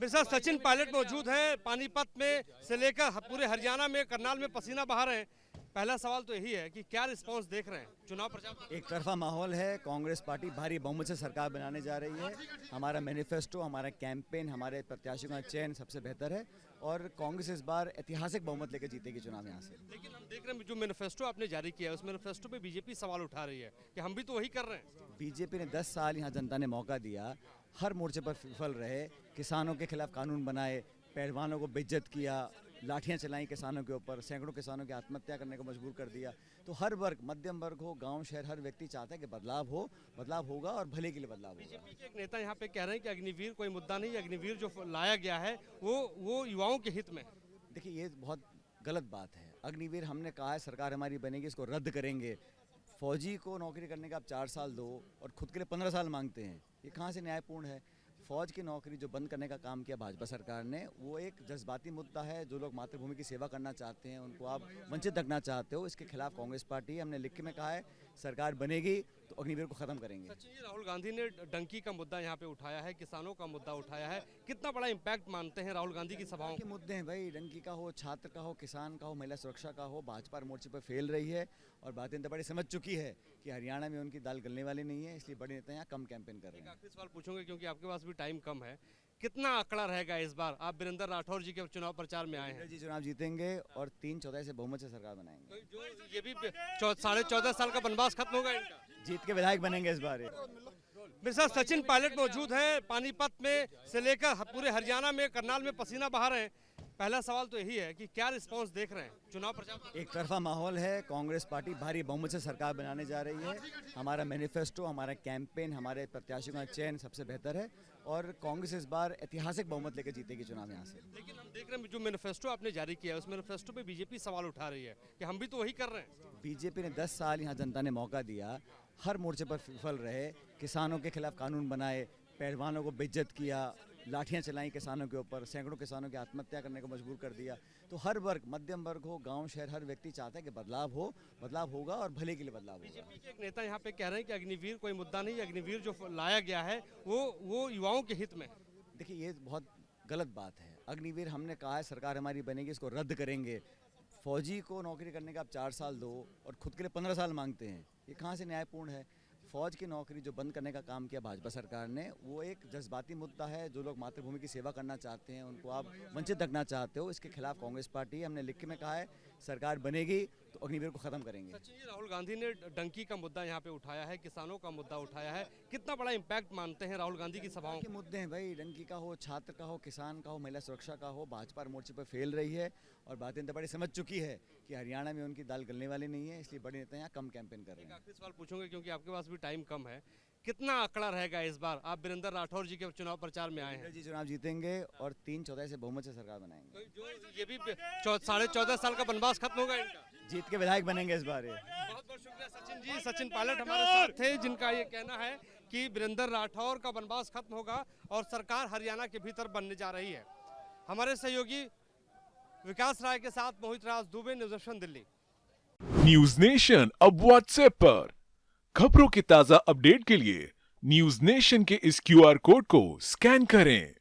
मेरे साथ सचिन पायलट मौजूद है। पानीपत में से लेकर पूरे हरियाणा में, करनाल में पसीना बहा रहे हैं। पहला सवाल तो यही है कि क्या रिस्पांस देख रहे हैं चुनाव प्रचार? एक तरफा माहौल है। कांग्रेस पार्टी भारी बहुमत से सरकार बनाने जा रही है। हमारा मैनिफेस्टो, हमारा कैंपेन, हमारे प्रत्याशियों का चयन सबसे बेहतर है और कांग्रेस इस बार ऐतिहासिक बहुमत लेकर जीतेगी चुनाव यहाँ से। लेकिन हम देख रहे हैं जो मैनिफेस्टो आपने जारी किया है, उस मैनिफेस्टो पे बीजेपी सवाल उठा रही है कि हम भी तो वही कर रहे हैं। बीजेपी ने 10 साल यहाँ जनता ने मौका दिया, हर मोर्चे पर विफल रहे। किसानों के खिलाफ कानून बनाए, पहलवानों को बेइज्जत किया, लाठियां चलाई किसानों के ऊपर, सैकड़ों किसानों की आत्महत्या करने को मजबूर कर दिया। तो हर वर्ग, मध्यम वर्ग हो, गांव शहर, हर व्यक्ति चाहता है कि बदलाव हो, बदलाव होगा और भले के लिए बदलाव होगा। बीजेपी के एक नेता यहाँ पे कह रहे हैं कि अग्निवीर कोई मुद्दा नहीं, अग्निवीर जो लाया गया है वो युवाओं के हित में। देखिए, ये बहुत गलत बात है। अग्निवीर हमने कहा है सरकार हमारी बनेगी, इसको रद्द करेंगे। फौजी को नौकरी करने का आप 4 साल दो और खुद के लिए 15 साल मांगते हैं, ये कहाँ से न्यायपूर्ण है? फौज की नौकरी जो बंद करने का काम किया भाजपा सरकार ने, वो एक जज्बाती मुद्दा है। जो लोग मातृभूमि की सेवा करना चाहते हैं उनको आप वंचित रखना चाहते हो, इसके खिलाफ कांग्रेस पार्टी, हमने लिख के में कहा है सरकार बनेगी तो अग्निवीर को खत्म करेंगे। सचिन जी, राहुल गांधी ने डंकी का मुद्दा यहाँ पे उठाया है, किसानों का मुद्दा उठाया है। कितना बड़ा इम्पैक्ट मानते हैं राहुल गांधी की सभाओं के मुद्दे हैं भाई, डंकी का हो, छात्र का हो, किसान का हो, महिला सुरक्षा का हो, भाजपा मोर्चे पर फेल रही है और भारतीय जनता पार्टी समझ चुकी है कि हरियाणा में उनकी दाल गलने वाली नहीं है, इसलिए बड़े नेता यहाँ कम कैंपेन कर रहे हैं। आखिरी सवाल पूछूंगे क्योंकि आपके पास भी टाइम कम है। कितना आंकड़ा रहेगा इस बार? आप वीरेंद्र राठौर जी के चुनाव प्रचार में आए हैं। जी चुनाव जीतेंगे और 3/4 से बहुमत से सरकार बनाएंगे। तो जो ये भी 14.5 साल का वनवास खत्म होगा इनका। जीत के विधायक बनेंगे इस बार। मेरे साथ सचिन पायलट मौजूद है। पानीपत में से लेकर पूरे हरियाणा में, करनाल में पसीना बहा रहे हैं। पहला सवाल तो यही है कि क्या रिस्पांस देख रहे हैं चुनाव प्रचार? एक तरफा माहौल है। कांग्रेस पार्टी भारी बहुमत से सरकार बनाने जा रही है। हमारा मैनिफेस्टो, हमारा कैंपेन, हमारे प्रत्याशियों का चयन सबसे बेहतर है और कांग्रेस इस बार ऐतिहासिक बहुमत लेकर जीतेगी चुनाव यहाँ से। लेकिन हम देख रहे हैं जो मैनिफेस्टो आपने जारी किया है, उस मैनिफेस्टो पे बीजेपी सवाल उठा रही है कि हम भी तो वही कर रहे हैं। बीजेपी ने 10 साल यहाँ जनता ने मौका दिया, हर मोर्चे पर विफल रहे। किसानों के खिलाफ कानून बनाए, पहलवानों को बेइज्जत किया, लाठियां चलाई किसानों के ऊपर, सैकड़ों किसानों की आत्महत्या करने को मजबूर कर दिया। तो हर वर्ग, मध्यम वर्ग हो, गांव शहर, हर व्यक्ति चाहता है कि बदलाव हो, बदलाव होगा और भले के लिए बदलाव होगा। बीजेपी के एक नेता यहाँ पे कह रहे हैं कि अग्निवीर कोई मुद्दा नहीं, अग्निवीर जो लाया गया है वो युवाओं के हित में। देखिए, ये बहुत गलत बात है। अग्निवीर हमने कहा है सरकार हमारी बनेगी, इसको रद्द करेंगे। फौजी को नौकरी करने का आप 4 साल दो और खुद के लिए 15 साल मांगते हैं, ये कहाँ से न्यायपूर्ण है? फौज की नौकरी जो बंद करने का काम किया भाजपा सरकार ने, वो एक जज्बाती मुद्दा है। जो लोग मातृभूमि की सेवा करना चाहते हैं उनको आप वंचित रखना चाहते हो, इसके खिलाफ कांग्रेस पार्टी, हमने लिख के में कहा है सरकार बनेगी तो अग्निवीर को खत्म करेंगे। सचिन जी, राहुल गांधी ने डंकी का मुद्दा यहाँ पे उठाया है, किसानों का मुद्दा उठाया है। कितना बड़ा इम्पैक्ट मानते हैं राहुल गांधी की सभाओं के मुद्दे हैं भाई, डंकी का हो, छात्र का हो, किसान का हो, महिला सुरक्षा का हो, भाजपा मोर्चे पर फेल रही है और भारतीय जनता पार्टी समझ चुकी है कि हरियाणा में उनकी दाल गलने वाली नहीं है, इसलिए बड़े नेता यहाँ कम कैंपेन कर रहे हैं। आखिरी सवाल पूछूंगे क्योंकि आपके पास भी टाइम कम है। कितना आंकड़ा रहेगा इस बार? आप वीरेंद्र राठौर जी के चुनाव प्रचार में आए हैं। जी चुनाव जीतेंगे और 3/4 से बहुमत से सरकार बनाएंगे। तो जो ये भी 14.5 साल का वनवास खत्म होगा इनका। जीत के विधायक बनेंगे इस बार। बहुत बहुत शुक्रिया सचिन जी। सचिन पायलट हमारे साथ थे, जिनका ये कहना है कि वीरेंद्र राठौर का वनवास खत्म होगा और सरकार हरियाणा के भीतर बनने जा रही है। हमारे सहयोगी विकास राय के साथ Mohit Raj Dubey, News Nation Delhi. News Nation अब व्हाट्सएप पर खबरों की ताजा अपडेट के लिए न्यूज नेशन के इस QR कोड को स्कैन करें।